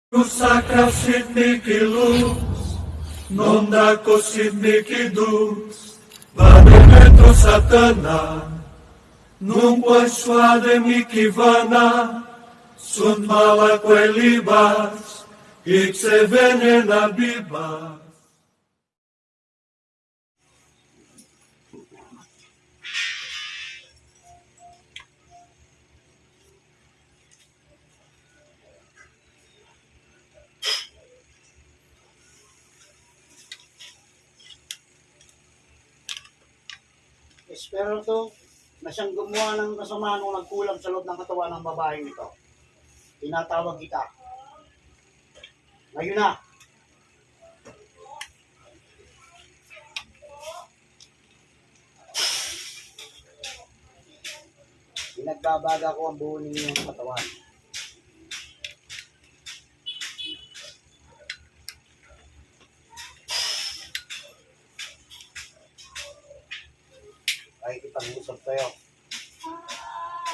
Sacra Sidniki Luz, non da Sidniki Dus, Vademetro Satana, nunque suade mikivana, sunt mala quelibas, ixe venena bibas. Espiritu na siyang gumawa ng kasamaan o nagkulang sa loob ng katawan ng babaeng ito. Tinatawag kita. Ngayon na. Pinagbabaga ko ang buo ninyong katawan. Kahit ipag-usap tayo.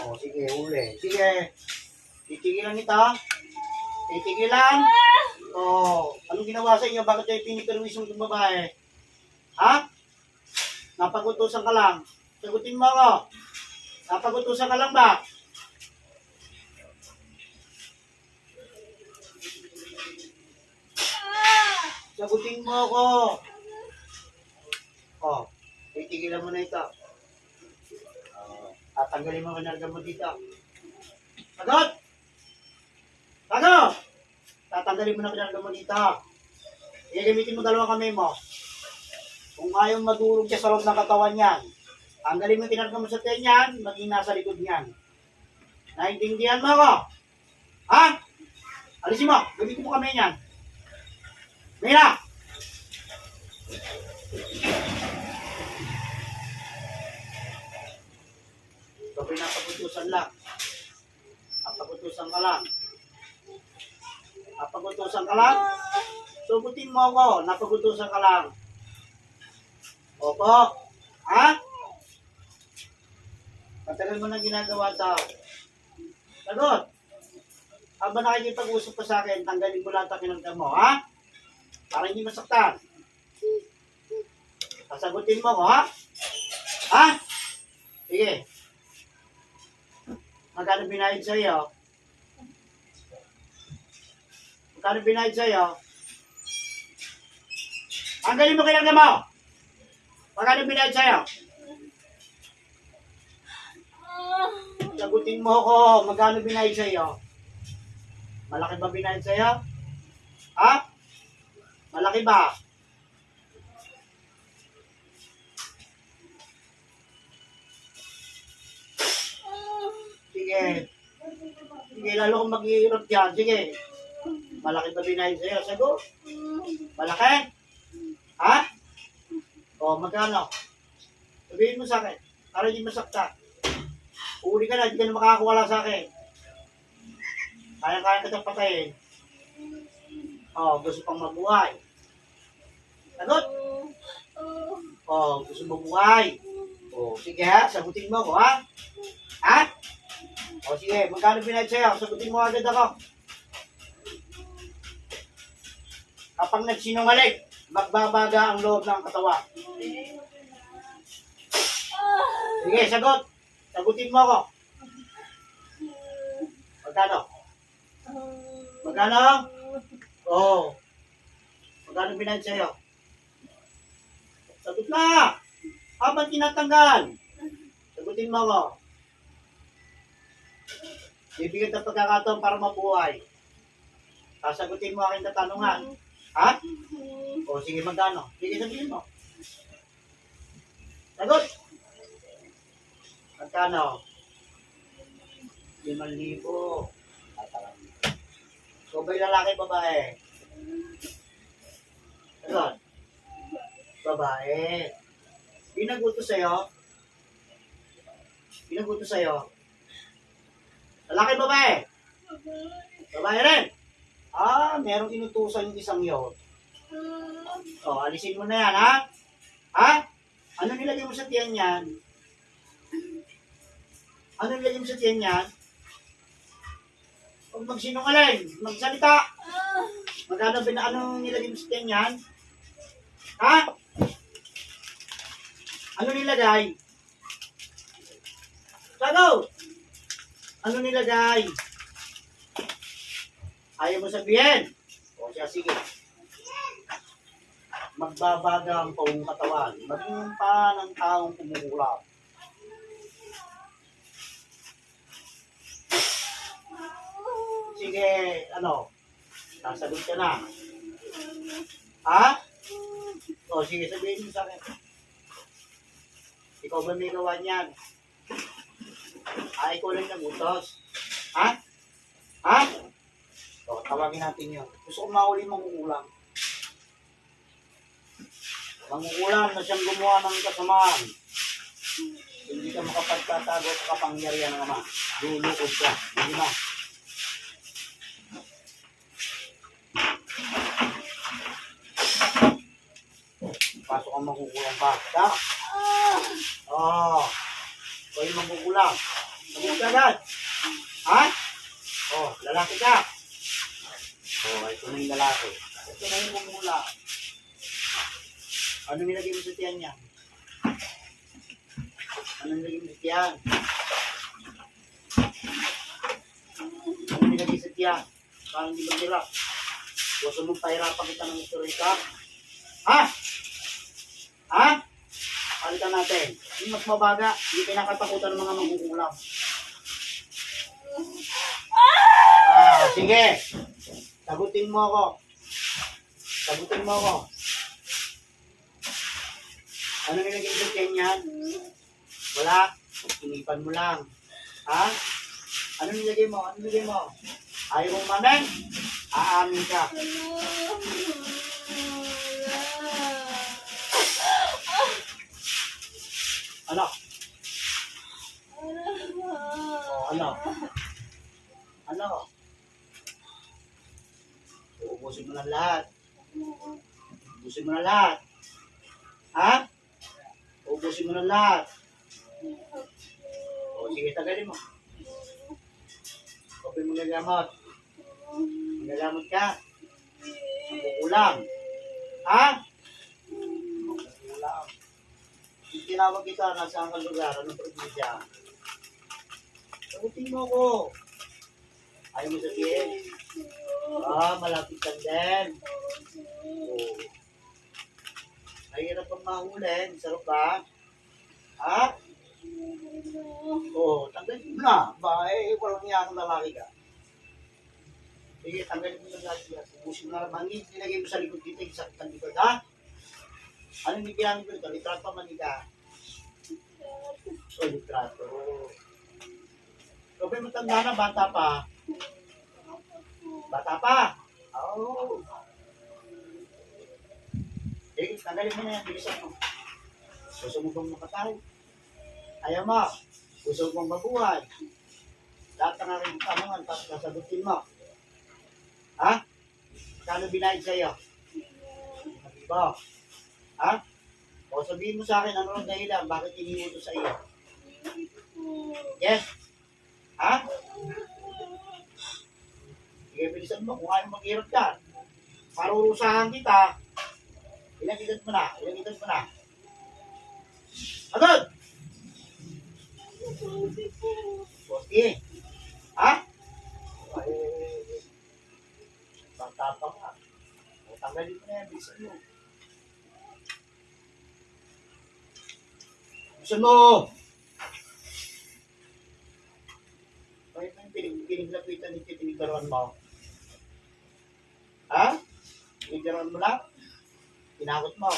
O, sige, uli. Sige. Titigilan kita. Titigilan. O, anong ginawa sa inyo? Bakit kayo piniperwisyon ng babae? Ha? Napagutusan ka lang. Sagutin mo ako. Napagutusan ka lang ba? Sagutin mo ako. O, titigilan mo na ito. Tatanggalin mo ang mo dito. Sagot! Sagot! Tatanggalin mo na ang mo dito. Igamitin mo dalawang kamay mo. Kung ayaw madurog siya sa loob ng katawan niyan, tanggalin mo tinarga mo sa tiyan niyan, maging nasa likod niyan. Naintindihan mo ako? Ha? Alisin mo. Gamitin mo kamay niyan. Mira! So, pinapagutusan lang. Napagutusan ka lang. Napagutusan ka lang. Sugutin mo ako. Napagutusan ka lang. Opo. Ha? Matagal mo nang ginagawa ito. Sagot. Habang nakikipag-usap ka sa akin, tanggalin mo lahat ang kinagdam mo, ha? Para hindi masaktan. Sasagutin mo ako, ha? Ha? Sige. Magkano binayad sa iyo? Magkano binayad sa iyo? Tanggalin mo kinagdam mo. Magkano binayad sa iyo? Sagutin mo ako, magkano binayad sa iyo? Malaki ba binayad sa iyo? Ha? Malaki ba? Sige. Sige, lalo kong mag-iirap dyan. Sige. Malaki ba binayad sa iyo? Sagot? Malaki? Ha? O, magkano? Sabihin mo sa akin. Para hindi masakta. Uli ka na, hindi ka na makakawala sa akin. Kaya-kaya ka itong patayin. O, gusto pang mabuhay. Sagot? O, gusto mabuhay. O, sige ha, sagutin mo ako ha. Ha? O, sige, magkano binayad sa'yo? Sagutin mo agad ako. Kapag nagsinungaling, magbabaga ang loob ng katawan. Sige, sagot. Sagutin mo ako. Magkano? Magkano? Oo. Magkano binayad sa'yo? Sagot na! Habang tinatanggal. Sagutin mo ako. Bibigyan ng pagkakataon para mabuhay. Sasagutin mo aking katanungan. Ha? O sige, magkano? Sige, sabihin mo. Sagot! Magkano? 5,000. So, ba'y lalaki, babae? Sagot? Babae. Pinagutos sa'yo? Pinagutos sa'yo? Lalaki, babae? Babae rin? Ah, merong inutusan yung isang yun. O, alisin mo na yan, ha? Ha? Ano nilagay mo sa tiyan yan? Ano nilagay mo sa tiyan yan? Huwag magsinungaling, magsalita. Magkano anong nilagay mo sa tiyan yan? Ha? Ano nilagay? Sago! Ano nilagay? Ayaw mo sabihin? O siya, sige. Magbabaga ang pawong katawan. Maging pa ng taong kumukulap. Sige, ano? Sasagot ka na. Ha? O sige, sabihin mo sa akin. Ikaw ba may gawa niyan? Ikaw lang nagutos. Ha? Ha? O, tawagin natin yun. Gusto ko mahuli mangungulang. Mangungulang na siyang gumawa ng kasamaan. Hindi ka makapagtatago sa kapangyarihan ng Ama. Lulukod ka. Hindi na. Pasok ang mangkukulang pa. Ha? Ikaw yung mangkukulang. Sagot ka agad. Ha? Lalaki ka. Ito na yung lalaki. Ito na yung mangkukulang. Ano nilagay mo sa tiyan niya? Ano nilagay mo sa tiyan? Ano nilagay sa tiyan? Parang di ba nila? Gusto mong pahirapan kita ng history ka? Ha? Ha? Palitan natin. Yung mas mabaga, hindi pinakatakutan ng mga mangkukulam. Sige. Sagutin mo ako. Sagutin mo ako. Ano nilagay sa tiyan yan? Wala. Inipan mo lang. Ha? Ano nilagay mo? Ano nilagay mo? Ayaw mong mamen? Aamin ka. Ano? Ano? Ano? Uubusin mo na lahat. Ubusin mo na lahat. Ha? Ubusin mo na lahat. Sige, tagalin mo. Kopin mo nagamot. Nagamot ka. Kukulang. Ha? Kukulang. Tinawag kita, nasaan ka lugar, anong probinsya? Sagutin mo ko. Ayaw mo sabihin? Malapit ka din. Mahirap pang mahuli, sarap ba? Ha? Tanggalin mo na. Walang niya akong lalaki ka. Sige, tanggalin mo na lahat siya. Ubusin mo na lang. Nilagay mo sa likod dito, isakit ang likod, ha? Ano yung ginamit ko ito? Litrato manika. Litrato. Kapag matanda na, bata pa. Bata pa. Sige, tanggalin mo na yan. Bilisan mo. Gusto mo bang makatay? Ayaw mo. Gusto mo bang mabuhay? Lahat ng aking tanungan, tapos nasagutin mo. Ha? Kano binayad sa'yo? Diba? Ha? O sabihin mo sa akin, ano ang dahilan? Bakit iniuto sa iyo? Yes? Ha? Sige, bilisan mo. Kung ayaw mag-hirap ka. Parurusahan kita. Ilang edad mo na? Ilang edad mo na? Agad! 40. Ha? Pagtapang ka. O, tanggalin mo na yan. Bilisan mo. Bilisan mo! Bakit mo yung piniglapitan ni tinigdaruan mo? Ha? Tinigdaruan mo lang? Tinakot mo?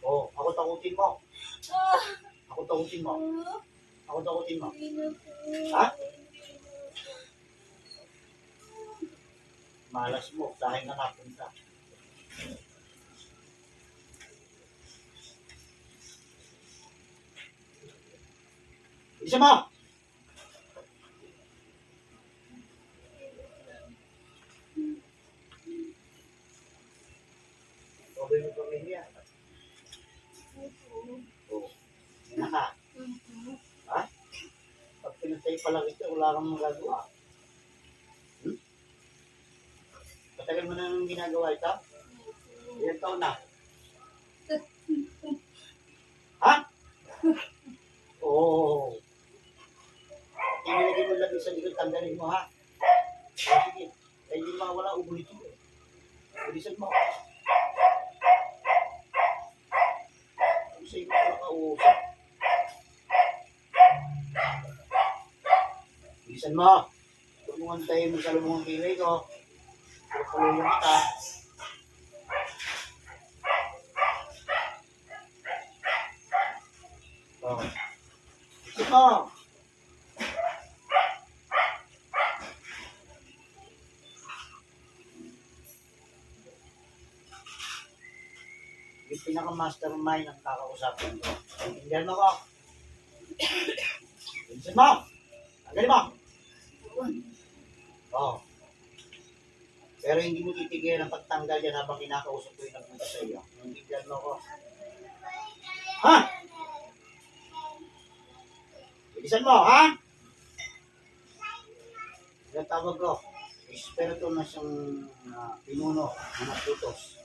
O, ako takutin mo. Ako takutin mo. Ako takutin mo. Ha? Malas mo. Sa akin ka napunta. Isa mo! Okay mo pamilya. Yan ka. Ha? Pag pinatay pa lang ito, wala kang magagawa. Matagal mo na nang ginagawa ito? Ilang taon na? Ha? Oo. Inilagay mo lang sa likod, tanggalin mo ha. Sige. Kaya hindi mawala ubo nito. Bilisan mo. Kung sa'yo mo nakausap. Bilisan mo. Huwag mo antayin mo sa lumang kilay ko. Pagpulungan kita. Oh. Bilisan mo. Yung pinaka-mastermind ang kakausapin ko. Tingnan mo ko. Bilisan mo. Tanggalin mo. Oh. Pero hindi mo titigil ang pagtanggal yan habang kinakausap ko yung nagpunta sa iyo. Tingnan mo ko. Ha? Bilisan mo, ha? Ilang tawag ko. Espiritu na siyang pinuno, mga tutos.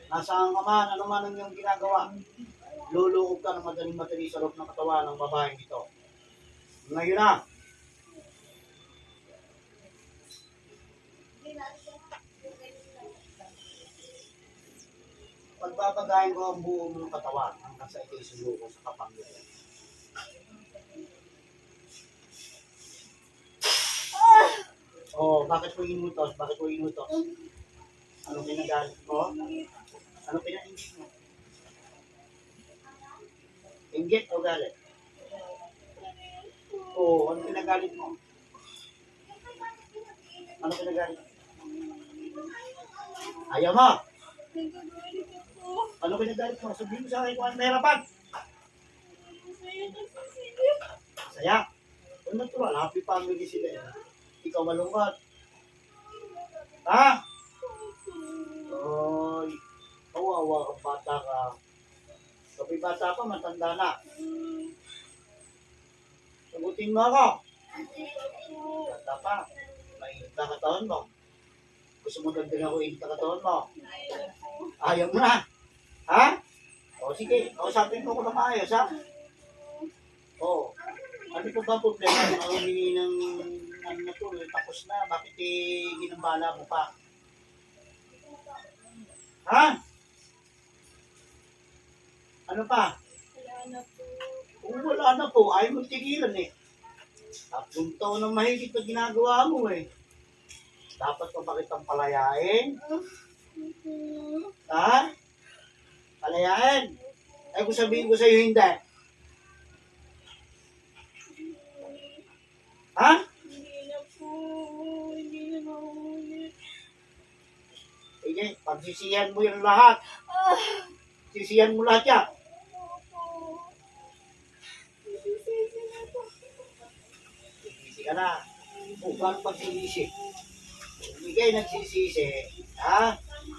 Nasaan ka man, ano man ang iyong ginagawa. Lulukog ka ng madaling-madali sa loob ng katawan ng babaeng ito. Ngayon na. Pagbabagayin ko ang buo mong katawan hanggang sa ito'y suluko sa kapangyarihan. Oh, bakit ko inutos? Bakit ko inutos? Ano pinagalit mo? Ano pinainggit mo? Inggit o galit? Oo, ano pinagalit mo? Ano pinagalit mo? Ayaw mo? Ano pinagalit mo? Sabihin mo sa akin kung ano nahirapan. Saya. Kung natural, happy family sila. Ikaw malungkot. Ha? Oy, kawawa kang bata ka. Kapag bata pa, matanda na. Sagutin mo ako. Bata pa. Mainit na katawan mo. Gusto mo dagdagan ako init na katawan mo. Ayaw mo na. Ha? O sige, kausapin mo ko na maayos, ha? O. Ano po ba problema? Ang humingi ng ano na to, tapos na. Bakit ginambala mo pa? Ha? Ano pa? Wala na po. Kung wala na po, ayaw mo tigilan eh. 3 taon na mahigit na ginagawa mo eh. Dapat pa ba kitang palayain? Ha? Palayain? Ay kung sabihin ko sa'yo hindi. Ha? Hindi na po. Hindi na maulit. Sige, pagsisiyan mo yung lahat. Sisiyan mo lahat yan. Opo. Isisisi na po. Sisisi ka na. Kung paano pagsisisi? Hindi kayo nagsisisi, ha?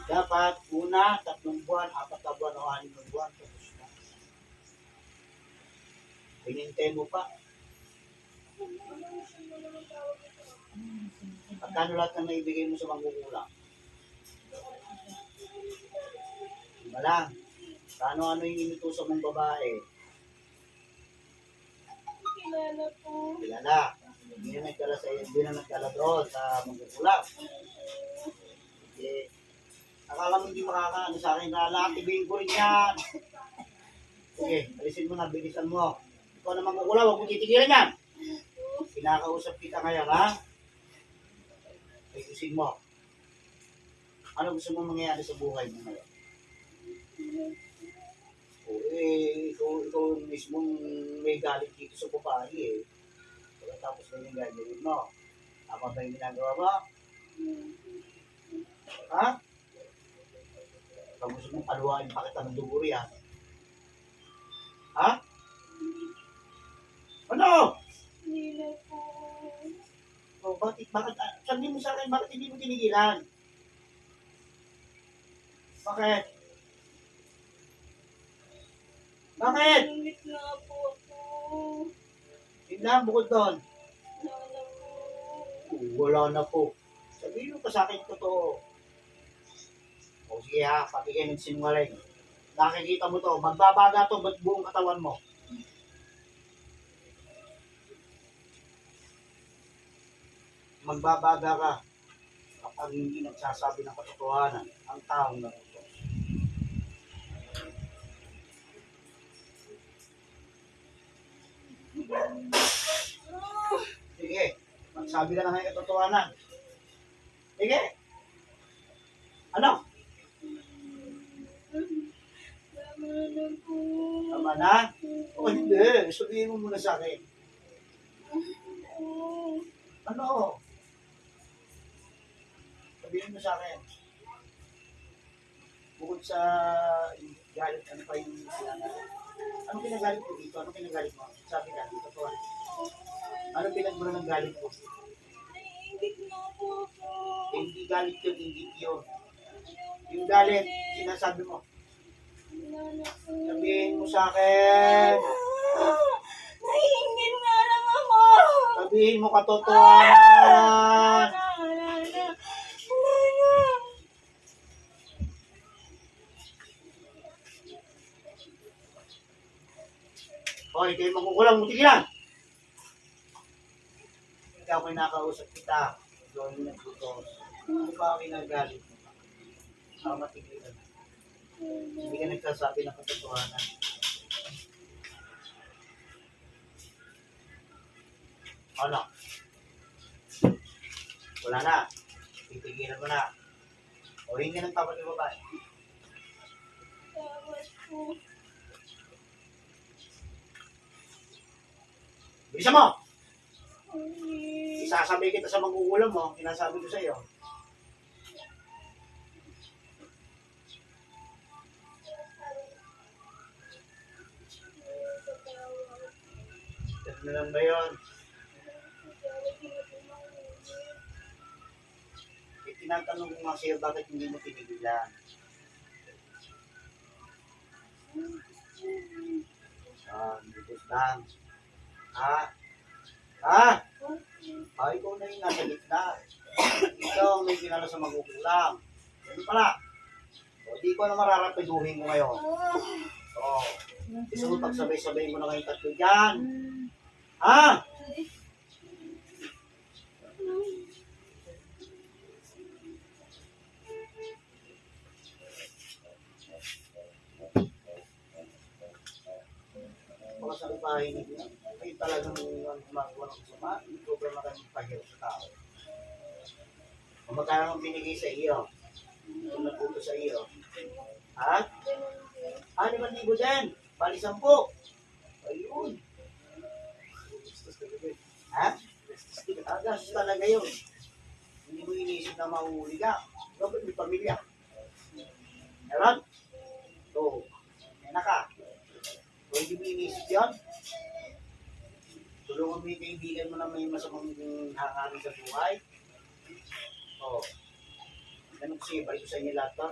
Dapat una, 3 buwan, 4 na buwan, o 6 na buwan. Tapos na. Pinintay mo pa. Pagkano lahat na naibigay mo sa manggugulang? Iba lang. Ano yung inutusan mong babae? Kilala po. Kilala. Hindi na nagdala sa hindi na nagdala doon sa manggugulang. Eh, akala mo hindi makakaano sa akin na lakibihin ko rin yan. Sige, alisin mo na, bilisan mo. Ikaw na manggugulang, huwag mo titigilan yan. Pinakausap kita ngayon, ha? Ayusin mo. Ano gusto mong mangyayari sa buhay mo ngayon? O, ikaw mismong may galit dito sa babae, eh. Tapos na yung gagawin mo. Tama ba yung ginagawa mo? Ha? Ikaw gusto mong paluhain pa kita ng duguri, ha? Ha? Ano? Hindi na po. O, bakit, sabihin mo sa akin, bakit hindi mo tinigilan? Bakit? Bakit? Nangit na po ako. Tingnan, bukod doon. Wala na po. Wala na po. Sabihin mo pa sa akin totoo. O sige ha, pati kayo nagsinungaling. Nakikita mo to, magbabaga to ba't buong katawan mo. Magbabaga ka kapag hindi nagsasabi ng katotohanan ang taong naruto. Sige, magsabi ka na ngayon katotohanan. Sige. Ano? Tama na po. Tama na? O hindi, sabihin mo muna sa akin. Oo. Ano? Sabihin mo sa akin. Bukod sa galit, ano pa yung anong pinagalit mo dito? Anong pinagalit mo? Sabi ka, dito po. Anong pinagmula ng galit mo? Naiingit na po ako. Hindi galit yun, hindi yun. Yung galit, sinasabi mo. Wala na po. Sabihin mo sa akin. Naiingit nga lang ako. Sabihin mo katotohanan. Wala na. Hoy, kayo magkukulang, mutigilan. Ikaw ko'y nakausap kita. Ikaw yung nagtutos. Ano ba ang kinagalit mo? Matigilan. Hindi ka nagsasabi ng katotohanan. Ano? Wala na. Titigilan mo na. O hindi ng tapat ng babae. Tawad po. Bilisan mo! Ay. Isasabi kita sa magugulang mo. Sinasabi ko sa iyo. Ano lang ba yun? Tinatanong ko nga sa'yo, bakit hindi mo tinigilan? Dito lang. Ha? Ikaw na yung nasa gitna. Ikaw ang may ginala sa magugulang. Ano pala? Di ko na mararapiduhin mo ngayon. Gusto mo pagsabay-sabay mo na kayong tatlo dyan. Ha? Mga sa bahay ninyo, ay talagang gumagawa ng sama, hindi ko ba makapagpahirap sa tao. Kung magkano ang binigay sa iyo, kung natuto sa iyo, ha? 5,000 din, bali 10. Ayun. Ha? Gastos talaga yun. Hindi mo inisip na mahuhuli ka. Dapat may pamilya. Meron? So, may naka. So, hindi mo inisip yun? Tulungan mo yung kaibigan mo na may masamang hangarin sa buhay. Oo. Ganun kasi, balik ko sa inyo lahat ba?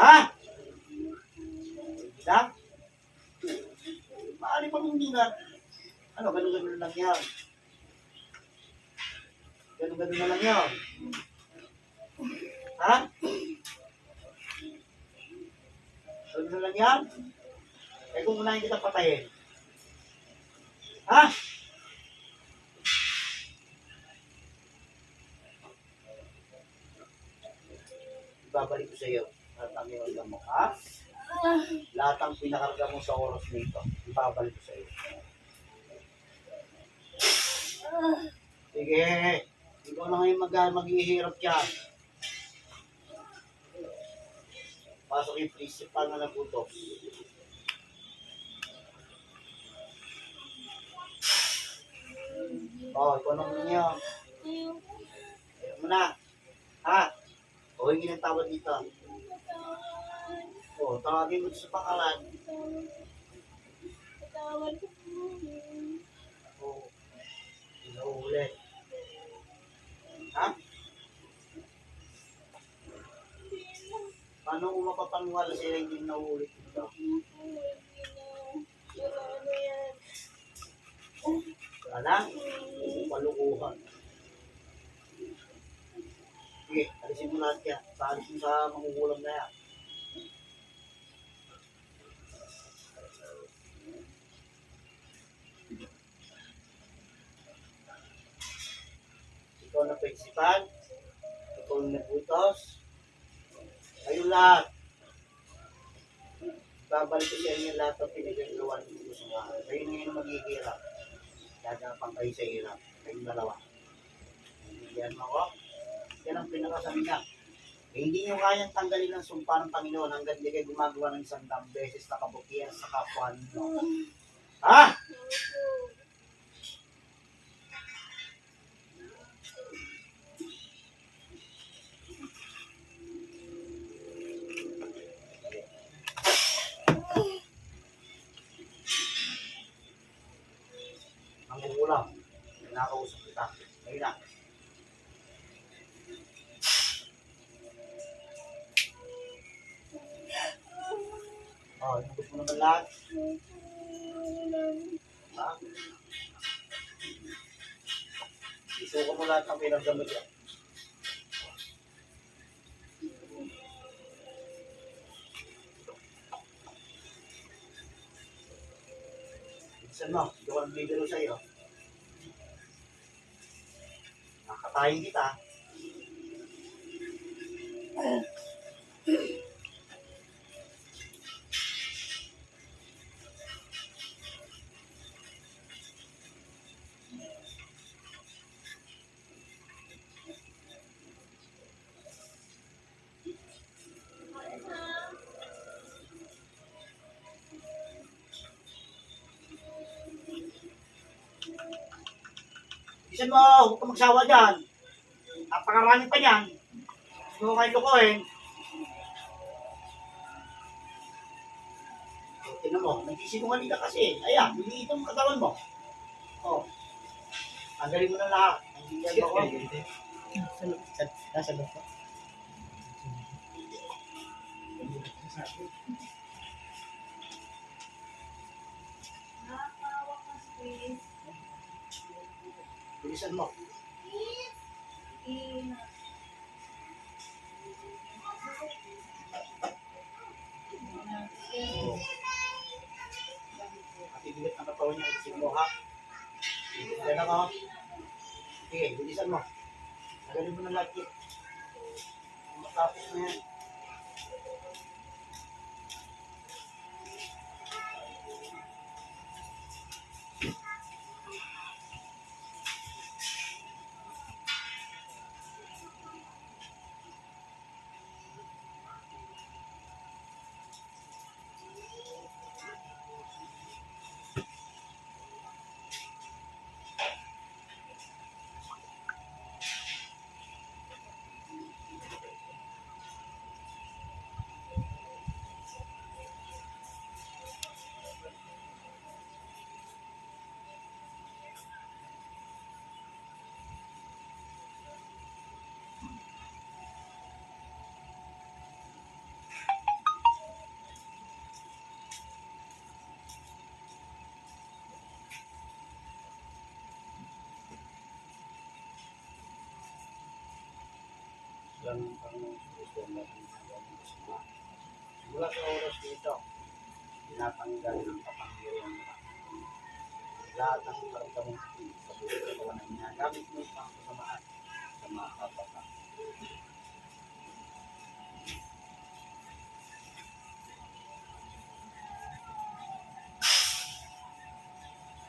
Ha? Hindi lang? Maali pang hindi na. Ano, ganun-ganun lang yan. Ganun-ganun na lang yan. Ha? Ganun na lang yan? Eh kung unahin kita patayin. Ha? Ibabalik ko sa iyo. Lahat ang iwala mo. Ha? Lahat ang pinakarga mo sa oras nito. Ibabalik ko sa iyo. Sige. Ikaw na ngayon maghihirap yan. Pasok yung principal na nabutos. Ikaw naman yan. Ayaw mo na. Ha? O, hindi ng tawad dito. O, tawagin mo sa pangalan. Tawad ko po. O, inuulit. Ha? Paano kung mapapaniwala sila hindi nauulit dito? Wala na? Palukuhan. Sige, alisin Ayusin mo lahat yan. Paalis mo sa mangukulam na yan. Ikaw na principal. Ikaw na nagbutos. Ayun lahat. Babalik ko sa inyo lahat ng pinagagawa ninyo sa mga. Kayo na yung maghihirap. Gagapang kayo sa hirap. Kayong dalawa. Yan mo ako. Yan ang pinakasabi niya. Eh, hindi nyo kayang tanggalin ng sumpa ng Panginoon hanggang di kayo gumagawa ng isang beses na kabutihan sa kapwa ninyo. Ha? Ang ulam. Nakausap kita. Ngayon na. Oh, inubos mo naman lahat. Ha? Isuko mo lahat ng pinagdamit yan. Bilisan mo, hindi ko ang bibiro sa'yo. Nakatayin kita. Bilisan mo, huwag ka magsawa dyan. Napakarami pa niyan. Gusto mo kayo lukuhin. O, tingnan mo, nagsisinungaling ka kasi. Ayan, liliit ang katawan mo. O, tanggalin mo na lahat. Nandiyan mo ako. Nasa loob ko. Nakakawa ka, Chris. Bilisan mo. Ina. O, matibigat ang katawan niya. Bilisan mo, ha? Bilisan ako. Sige, bilisan mo. Tanggalin mo na lahat yun. Matapos na yan. Yan ang gusto natin gawin sa mga. Mula sa oras dito, tinatanggal ng kapangyarihan nila. Lahat ng karamdaman sa buhay ng kawanan niya, gamit mo ang kasamaan sa mga kapata.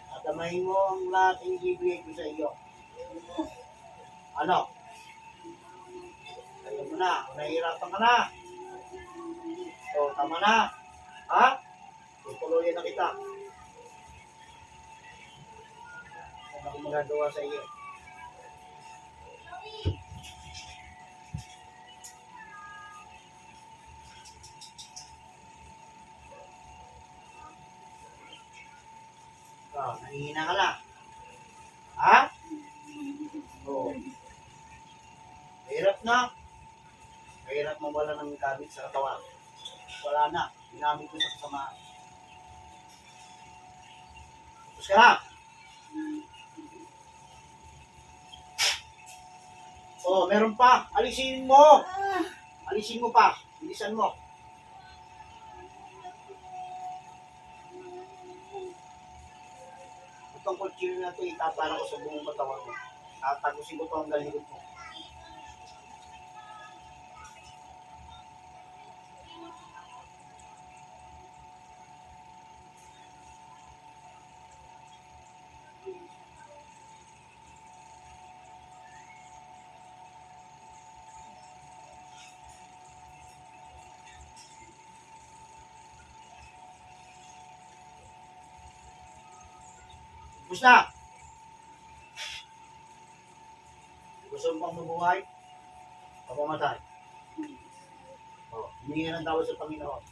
At amahin mo ang lahat ng ibibigay ko sa iyo. Ano? Ayaw mo na, nahihirapan ka na. So, tama na. Ha? Tutuloyan na kita. Ano akong magagawa sa iyo? Nangihina ka na. Ha? Oo. Mahirap na. Mahirap mawala ng gamit sa katawan. Wala na. Ginamit ko sa kasamaan. Tapos ka na. Oh, meron pa. Alisin mo. Alisin mo pa. Bilisan mo. Itong kutsilyo na ito, itapara ko sa buong katawan mo. Tatagusin ko ito ang galikod mo. Gusto na. Gusto mo pang mabuhay? Papamatay. Oh, humingi ng tawad sa Panginoon.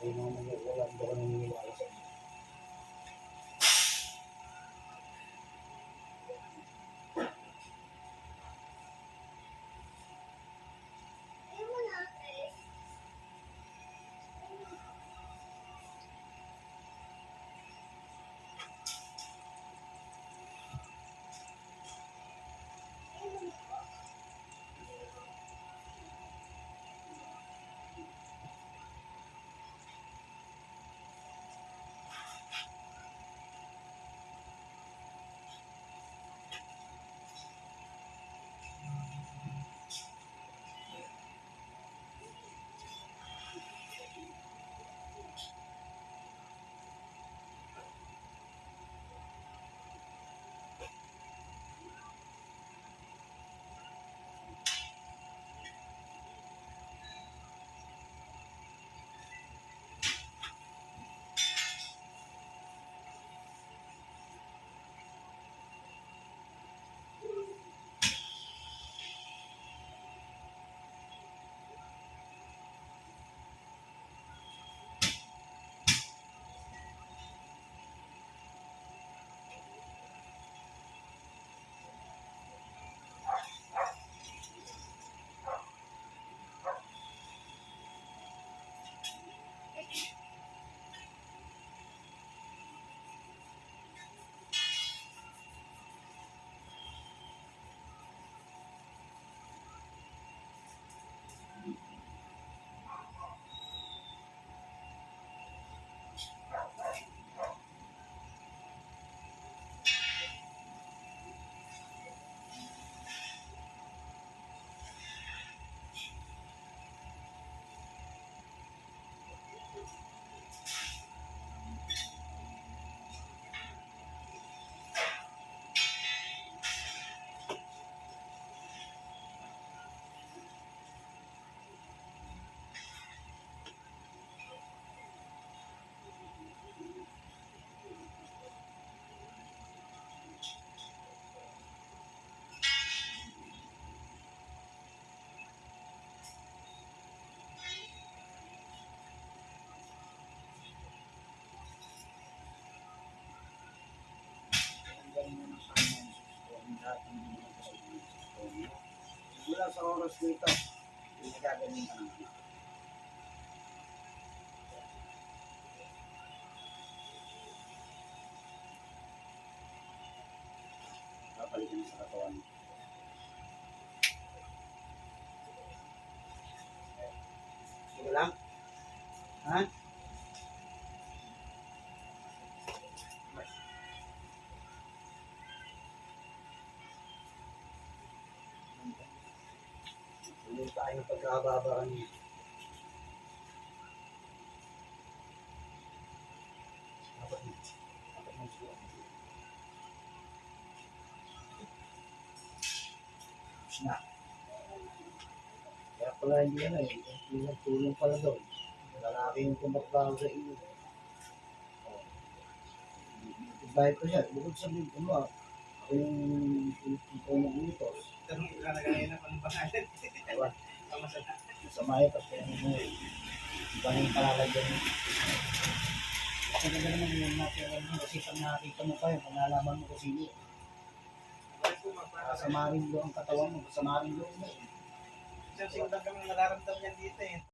Ay, mga wala, hindi ako naniniwala sa inyo. Mula sa oras nito, pinagagaling ka naman. Papalitan sa katawan. Sige lang. Ha? Hindi tayo ng pagkababaan niya. Dapat magsulat. Tapos na. Kaya pala hindi yan eh. Tulong pala doon. Lalaki yung tumakbaho sa iyo. Bayad ko siya. Bukod sa big mo. Ako yung mag-utos. Tanong ka na kanina kung pangalan. Diba? Tama sa Masama yun kasi iba na yung palalagyan mo. Kasi ganda naman yung natin kasi pag nakakita mo pa yun, pag nalaman mo kung sino. Kasama rin lo ang katawan mo, kasama rin lo mo. Sir, siguro lang kami nararamdaman yan dito eh.